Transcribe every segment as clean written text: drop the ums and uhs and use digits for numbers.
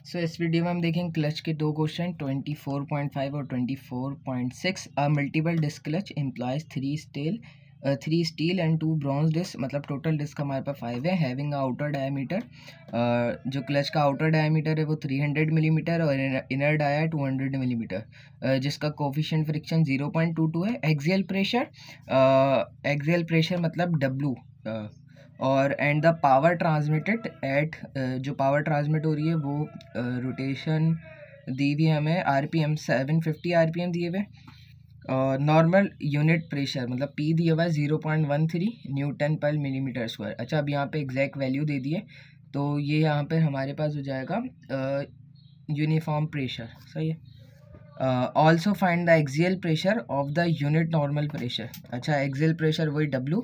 सो इस वीडियो में हम देखेंगे क्लच के दो क्वेश्चन 24.5 और 24.6। A multiple disc clutch employs three steel and two bronze disc, मतलब टोटल डिस्क हमारे पास 5 है। हैविंग आउटर डायमीटर, जो क्लच का आउटर डायमीटर है वो 300 मिलीमीटर और इनर डाया 200 मिलीमीटर, जिसका कोफिशिएंट फ्रिक्शन 0.22 है। एक्सियल प्रेशर मतलब W, और and the power transmitted at, जो पावर ट्रांसमिट हो रही है वो रोटेशन दी हुई हमें RPM 750 RPM दिए हुए। और नॉर्मल यूनिट प्रेशर मतलब P दिया हुआ है 0.13 न्यूटन पर मिलीमीटर स्क्वायर। अच्छा, अब यहाँ पे एग्जैक्ट वैल्यू दे दिए तो ये यहाँ पे हमारे पास हो जाएगा यूनिफॉर्म प्रेशर। सही है। Also find the axial pressure of the unit normal pressure. अच्छा, एक्सियल प्रेशर वही W,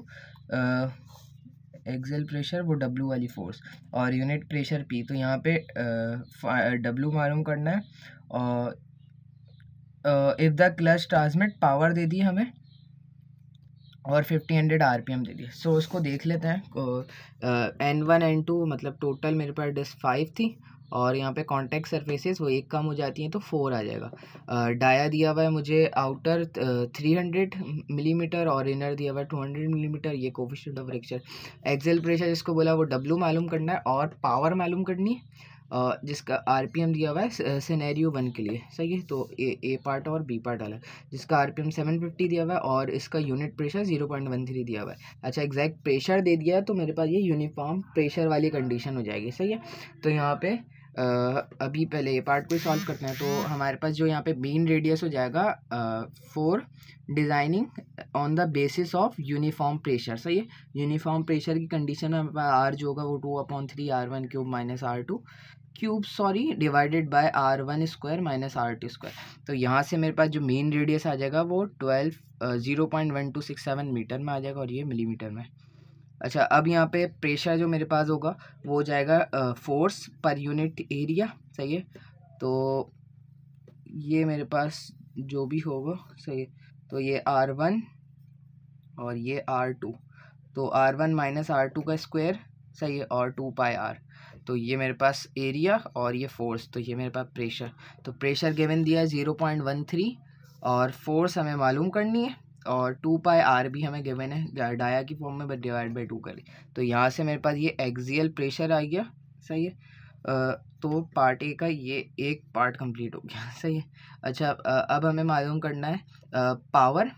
एक्सियल प्रेशर वो W वाली फोर्स और यूनिट प्रेशर P। तो यहाँ पे W मालूम करना है। और if the clutch transmit power दे दी हमें और 1500 RPM दे दिया। सो उसको देख लेते हैं। N1 N2 मतलब टोटल मेरे पास डिस्क 5 थी और यहाँ पे कॉन्टैक्ट सरफेसेस वो एक कम हो जाती हैं तो 4 आ जाएगा। डाया दिया हुआ है मुझे आउटर 300 मिलीमीटर और इनर दिया हुआ है 200 मिलीमीटर। ये coefficient of fracture. Axial pressure जिसको बोला वो W मालूम करना है और पावर मालूम करनी है, जिसका RPM दिया हुआ है सिनेरियो 1 के लिए। सही है। तो ए पार्ट और बी पार्ट अलग, जिसका RPM 750 दिया हुआ है और इसका यूनिट प्रेशर 0.13 दिया हुआ है। अच्छा, एग्जैक्ट प्रेशर दे दिया है तो मेरे पास ये यूनिफॉर्म प्रेशर वाली कंडीशन हो जाएगी। सही है। तो यहाँ पे अभी पहले ए पार्ट को सॉल्व करते हैं। तो हमारे पास जो यहाँ पे मेन रेडियस हो जाएगा 4 designing on the basis of uniform pressure. सही है। यूनिफॉर्म प्रेशर की कंडीशन में हमारे पास R जो होगा वो 2/3 R1 cube minus R2 cube divided by R1 square minus R2 square. तो यहाँ से मेरे पास जो मेन रेडियस आ जाएगा वो 0.1267 मीटर में आ जाएगा और ये मिलीमीटर में। अच्छा, अब यहाँ पे प्रेशर जो मेरे पास होगा वो हो जाएगा फोर्स पर यूनिट एरिया। सही है। तो ये मेरे पास जो भी होगा, सही है, तो ये R1 और ये R2, तो R1 माइनस R2 का स्क्वायर। सही है। और 2 पाई R, तो ये मेरे पास एरिया और ये फोर्स, तो ये मेरे पास प्रेशर। तो प्रेशर गिवन दिया है 0.13 और फोर्स हमें मालूम करनी है और 2 पाई R भी हमें गिवन है डाया की फॉर्म में, बट डिवाइड बाई 2 करें। तो यहाँ से मेरे पास ये एक्सियल प्रेशर आ गया। सही है। तो पार्ट ए का ये एक पार्ट कंप्लीट हो गया। सही है। अच्छा, अब हमें मालूम करना है पावर।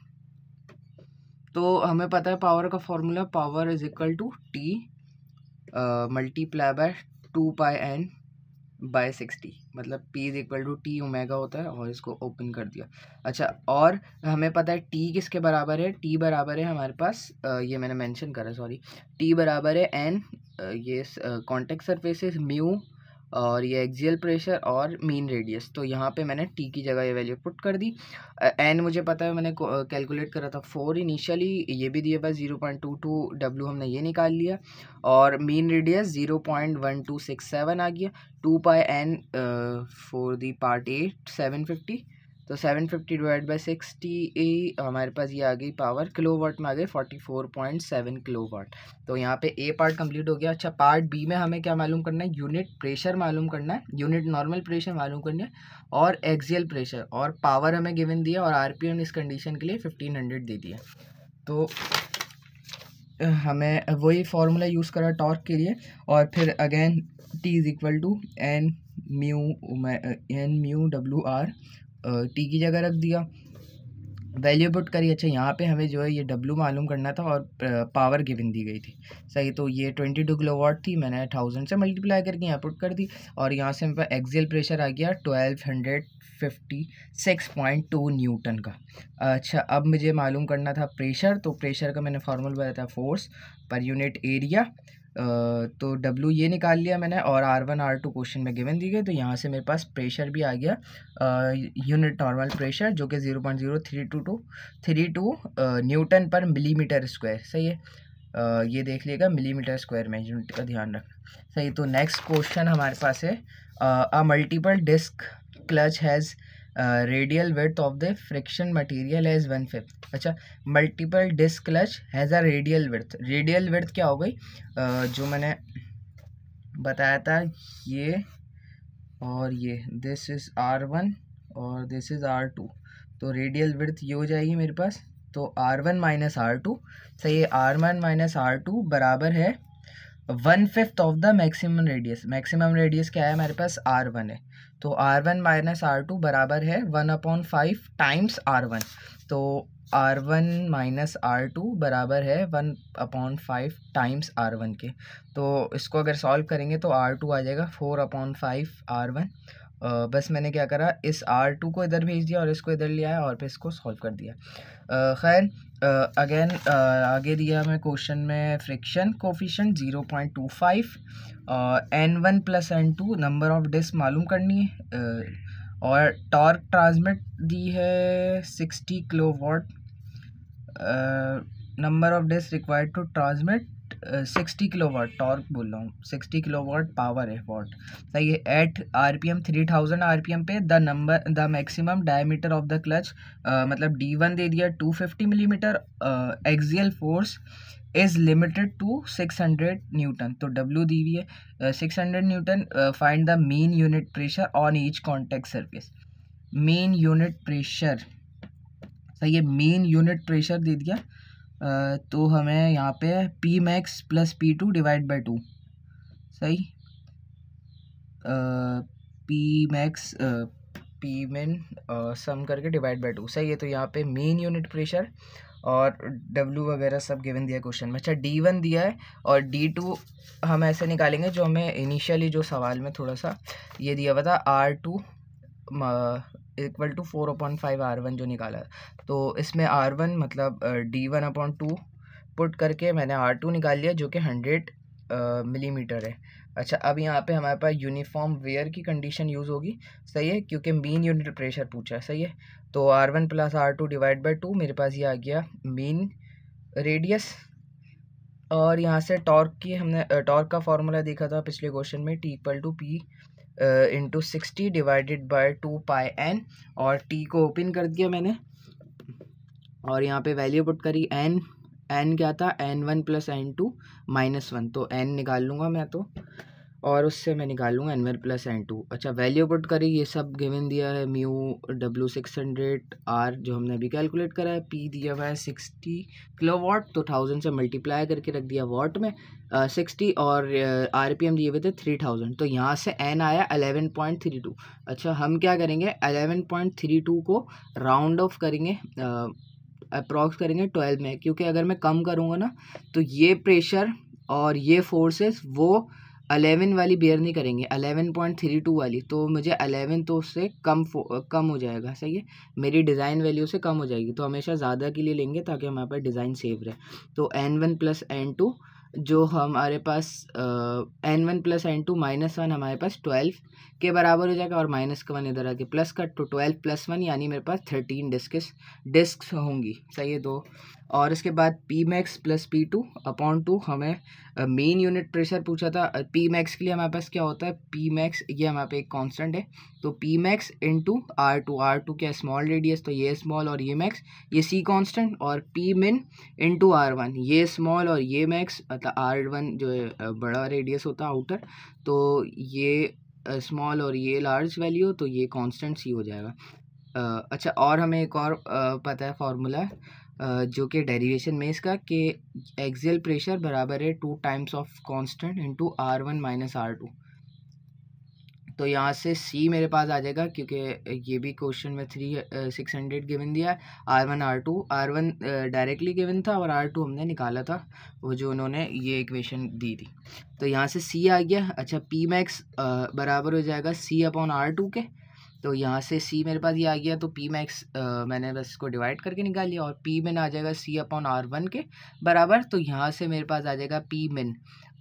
तो हमें पता है पावर का formula, power is equal to T multiply by 2 pi N by 60, मतलब P is equal to T omega होता है। और इसको ओपन कर दिया। अच्छा, और हमें पता है T किसके बराबर है। T बराबर है हमारे पास, ये मैंने मेंशन करा, सॉरी, T बराबर है N, ये कॉन्टैक्ट सरफेसेस म्यू और ये एक्सियल प्रेशर और मीन रेडियस। तो यहाँ पे मैंने T की जगह ये वैल्यू पुट कर दी। N मुझे पता है, मैंने कैलकुलेट करा था 4 इनिशियली, ये भी दिया बस 0.22 W हमने ये निकाल लिया और मीन रेडियस 0.1267 आ गया। 2 pi N for the part A 750, तो 750 डिवाइड बाई 60 हमारे पास ये आ गई पावर किलोवाट में आ गई 44.7 किलोवाट। तो यहाँ पे ए पार्ट कंप्लीट हो गया। अच्छा, पार्ट बी में हमें क्या मालूम करना है, यूनिट प्रेशर मालूम करना है, यूनिट नॉर्मल प्रेशर मालूम करना है और एक्सियल प्रेशर, और पावर हमें गिवन दिया और RPM इस कंडीशन के लिए 1500 दे दिया। तो हमें वही फार्मूला यूज़ करा टॉर्क के लिए और फिर again T is equal to N mu WR, T की जगह रख दिया, वैल्यू पुट करी। अच्छा, यहाँ पे हमें जो है ये W मालूम करना था और पावर गिवन दी गई थी। सही, तो ये 22 किलोवाट थी, मैंने 1000 से मल्टीप्लाई करके यहाँ पुट कर दी और यहाँ से मेरे पास एक्सियल प्रेशर आ गया 1256.2 न्यूटन का। अच्छा, अब मुझे मालूम करना था प्रेशर। तो प्रेशर का मैंने फार्मूला बताया था फोर्स पर यूनिट एरिया, तो W ये निकाल लिया मैंने और R1 R2 क्वेश्चन में गिवन दी गई। तो यहाँ से मेरे पास प्रेशर भी आ गया, यूनिट नॉर्मल प्रेशर जो कि 0.0322 न्यूटन पर मिलीमीटर स्क्वायर। सही है। ये देख लीजिएगा मिलीमीटर स्क्वायर में, यूनिट का ध्यान रखना। सही, तो नेक्स्ट क्वेश्चन हमारे पास है a multiple disc clutch has radial width of the friction material as 1/5। अच्छा, multiple disc clutch has a radial width. Radial width क्या हो गई, जो मैंने बताया था, ये और ये दिस इज़ R1 और दिस इज़ R2, तो रेडियल विड्थ ये हो जाएगी मेरे पास। तो R1 माइनस R2, सही है, R1 माइनस R2 बराबर है 1/5 of the maximum radius. Maximum radius क्या है हमारे पास, R1 है, तो R1 माइनस R2 बराबर है 1/5 टाइम्स R1। तो R1 माइनस R2 बराबर है 1/5 टाइम्स R1 के। तो इसको अगर सॉल्व करेंगे तो R2 आ जाएगा 4/5 R1। बस मैंने क्या करा, इस R2 को इधर भेज दिया और इसको इधर ले आया और फिर इसको सॉल्व कर दिया। खैर अगेन आगे दिया हमें क्वेश्चन में friction coefficient 0.25, N1 plus N2 number of disc मालूम करनी है, और टॉर्क ट्रांसमिट दी है 60 kilowatt, number of disc required to transmit 60 kilowatt, torque बोल रहा हूँ, 60 किलोवाट पावर है, वॉट, सही है, एट RPM 3000 RPM पे the maximum diameter of the clutch, मतलब D1 दे दिया 250 millimetre, axial force is limited to 600 newton, तो W दी हुई है 600 newton, find the mean unit pressure on each contact surface. Mean unit pressure, सही है, मीन यूनिट प्रेशर दे दिया, तो हमें यहाँ पे P max plus P2 divide by 2, सही, P मैक्स P मिन सम करके डिवाइड बाई 2, सही है। तो यहाँ पे मीन यूनिट प्रेशर और W वगैरह सब गिवन दिया है क्वेश्चन में। अच्छा D1 दिया है और D2 हम ऐसे निकालेंगे जो हमें इनिशियली जो सवाल में थोड़ा सा ये दिया हुआ था, R2 इक्वल टू 4/5 R1 जो निकाला, तो इसमें R1 मतलब D1/2 पुट करके मैंने R2 निकाल लिया जो कि 100 मिलीमीटर है। अच्छा अब यहाँ पे हमारे पास यूनिफॉर्म वेयर की कंडीशन यूज़ होगी, सही है, क्योंकि मीन यूनिट प्रेशर पूछा है, सही है। तो R1 plus R2 divide by 2 मेरे पास ये आ गया मीन रेडियस, और यहाँ से टॉर्क की हमने टॉर्क का फॉर्मूला देखा था पिछले क्वेश्चन में, T equal to P into 60 divided by 2πn, और T को ओपन कर दिया मैंने और यहाँ पे वैल्यू पुट करी, n क्या था, N1 प्लस N2 माइनस 1, तो n निकाल लूँगा मैं तो, और उससे मैं निकाल लूँगा N1 प्लस N2। अच्छा वैल्यू पुट करी, ये सब गिवन दिया है, म्यू W 600, R जो हमने अभी कैलकुलेट करा है, P दिया हुआ है 60 किलोवाट, तो 1000 से मल्टीप्लाई करके रख दिया वाट में 60, और RPM दिए हुए थे 3000, तो यहाँ से n आया 11.32। अच्छा हम क्या करेंगे, 11.32 को राउंड ऑफ करेंगे, अप्रॉक्स करेंगे 12 में, क्योंकि अगर मैं कम करूँगा ना तो ये प्रेशर और ये फोर्सेस वो 11 वाली बेयर नहीं करेंगे, 11.32 वाली, तो मुझे 11 तो उससे कम हो जाएगा, सही है, मेरी डिज़ाइन वैल्यू से कम हो जाएगी, तो हमेशा ज़्यादा के लिए लेंगे ताकि हमारे पास डिज़ाइन सेव रहे। तो N1 प्लस N2 जो हमारे पास N1 प्लस N2 माइनस 1 हमारे पास 12 के बराबर हो जाएगा, और माइनस का 1 इधर आके प्लस का, तो 12 प्लस 1 यानी मेरे पास 13 डिस्क्स होंगी, सही है, दो। और इसके बाद P max plus P2 upon 2, हमें मेन यूनिट प्रेशर पूछा था। P मैक्स के लिए हमारे पास क्या होता है, P मैक्स ये हमारे पे एक कांस्टेंट है, तो P मैक्स इंटू R2 क्या स्मॉल रेडियस, तो ये स्मॉल और ये मैक्स, ये C कांस्टेंट, और P मिन इंटू R1 ये स्मॉल और ये मैक्स, मतलब R1 जो है बड़ा रेडियस होता है आउटर, तो ये स्मॉल और ये लार्ज वैल्यू, तो ये कांस्टेंट C हो जाएगा। अच्छा और हमें एक और पता है फार्मूला, जो कि डेरिवेशन में इसका कि एक्सियल प्रेशर बराबर है 2 times of constant into R1 minus R2, तो यहाँ से C मेरे पास आ जाएगा, क्योंकि ये भी क्वेश्चन में 600 गिवन दिया है, R1 डायरेक्टली गिवन था और R2 हमने निकाला था, वो जो उन्होंने ये इक्वेशन दी थी, तो यहाँ से C आ गया। अच्छा P मैक्स बराबर हो जाएगा C/R2 के, तो यहाँ से C मेरे पास ये आ गया, तो P मैक्स मैंने बस इसको डिवाइड करके निकाल लिया, और P मिन आ जाएगा C/R1 के बराबर, तो यहाँ से मेरे पास आ जाएगा P मिन,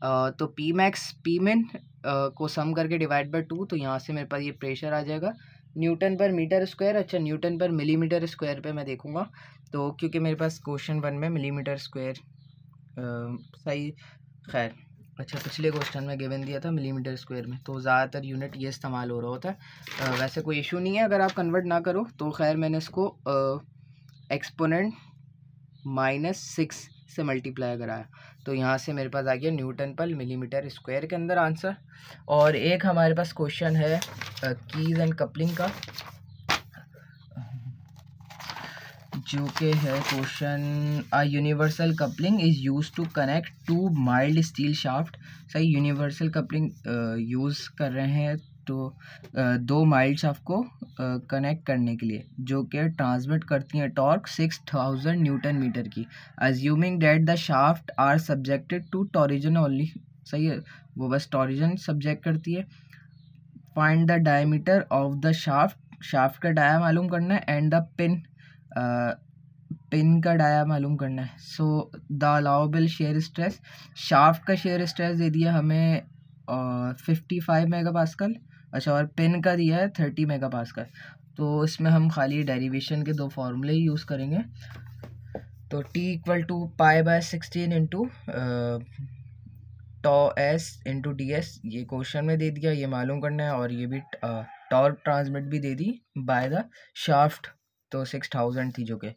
तो P मैक्स P मिन को सम करके डिवाइड बाय 2, तो यहाँ से मेरे पास ये प्रेशर आ जाएगा न्यूटन पर मीटर स्क्वायर। अच्छा न्यूटन पर मिलीमीटर स्क्वायर पे मैं देखूँगा, तो क्योंकि मेरे पास क्वेश्चन 1 में मिलीमीटर स्क्वायर सही, खैर अच्छा पिछले क्वेश्चन में गिवन दिया था मिलीमीटर स्क्वायर में, तो ज़्यादातर यूनिट ये इस्तेमाल हो रहा होता है। वैसे कोई इशू नहीं है अगर आप कन्वर्ट ना करो, तो खैर मैंने इसको एक्सपोनेंट -6 से मल्टीप्लाई कराया, तो यहाँ से मेरे पास आ गया न्यूटन पर मिलीमीटर स्क्वायर के अंदर आंसर। और एक हमारे पास क्वेश्चन है कीज एंड कपलिंग का, जो कि है question, a universal coupling is use to connect to mild steel shaft. सही, यूनिवर्सल कपलिंग यूज़ कर रहे हैं तो दो माइल्ड शाफ्ट को कनेक्ट करने के लिए, जो कि ट्रांसमिट करती हैं टॉर्क 6000 न्यूटन मीटर की, assuming that the shaft are subjected to torsion only. सही है, वो बस टॉरिजन सब्जेक्ट करती है। Find the diameter of the shaft, shaft का डाया मालूम करना है, एंड द पिन, पिन का डाया मालूम करना है। So the allowable shear stress, shaft का शेयर स्ट्रेस दे दिया हमें 55 मेगापास्कल, अच्छा, और पिन का दिया है 30 मेगापास्कल। तो इसमें हम खाली डेरिवेशन के दो फार्मूले ही यूज़ करेंगे। तो T equal to π/16 into tau S into D S, ये क्वेश्चन में दे दिया, ये मालूम करना है। और ये भी टॉर्क ट्रांसमिट भी दे दी बाय द शाफ्ट, तो 6000 थी जो कि,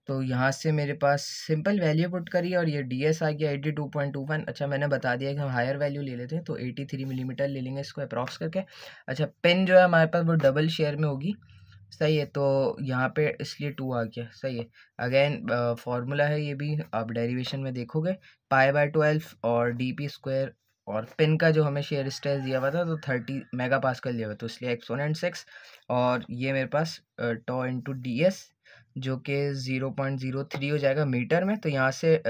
तो यहाँ से मेरे पास सिंपल वैल्यू पुट करी और ये डी एस आ गया 82.21। अच्छा, मैंने बता दिया कि हम हायर वैल्यू ले लेते हैं, तो 83 मिलीमीटर ले लेंगे इसको अप्रॉक्स करके। अच्छा, पेन जो है हमारे पास वो डबल शेयर में होगी। सही है, तो यहाँ पे इसलिए 2 आ गया। सही है, अगेन फार्मूला है ये भी, आप डेरिवेशन में देखोगे, π/12 और dp², और पिन का जो हमें शेयर स्ट्रेस दिया हुआ था तो 30 मेगापास्कल दिया हुआ, तो इसलिए एक्सपोनेंट 6, और ये मेरे पास टॉ इंटू डी एस, जो कि 0.03 हो जाएगा मीटर में। तो यहाँ से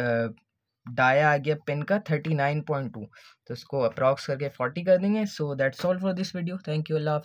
डाया आ गया पिन का 39.2, तो इसको अप्रॉक्स करके 40 कर देंगे। So that's all for this video, thank you, अल्लाह हाफिज़।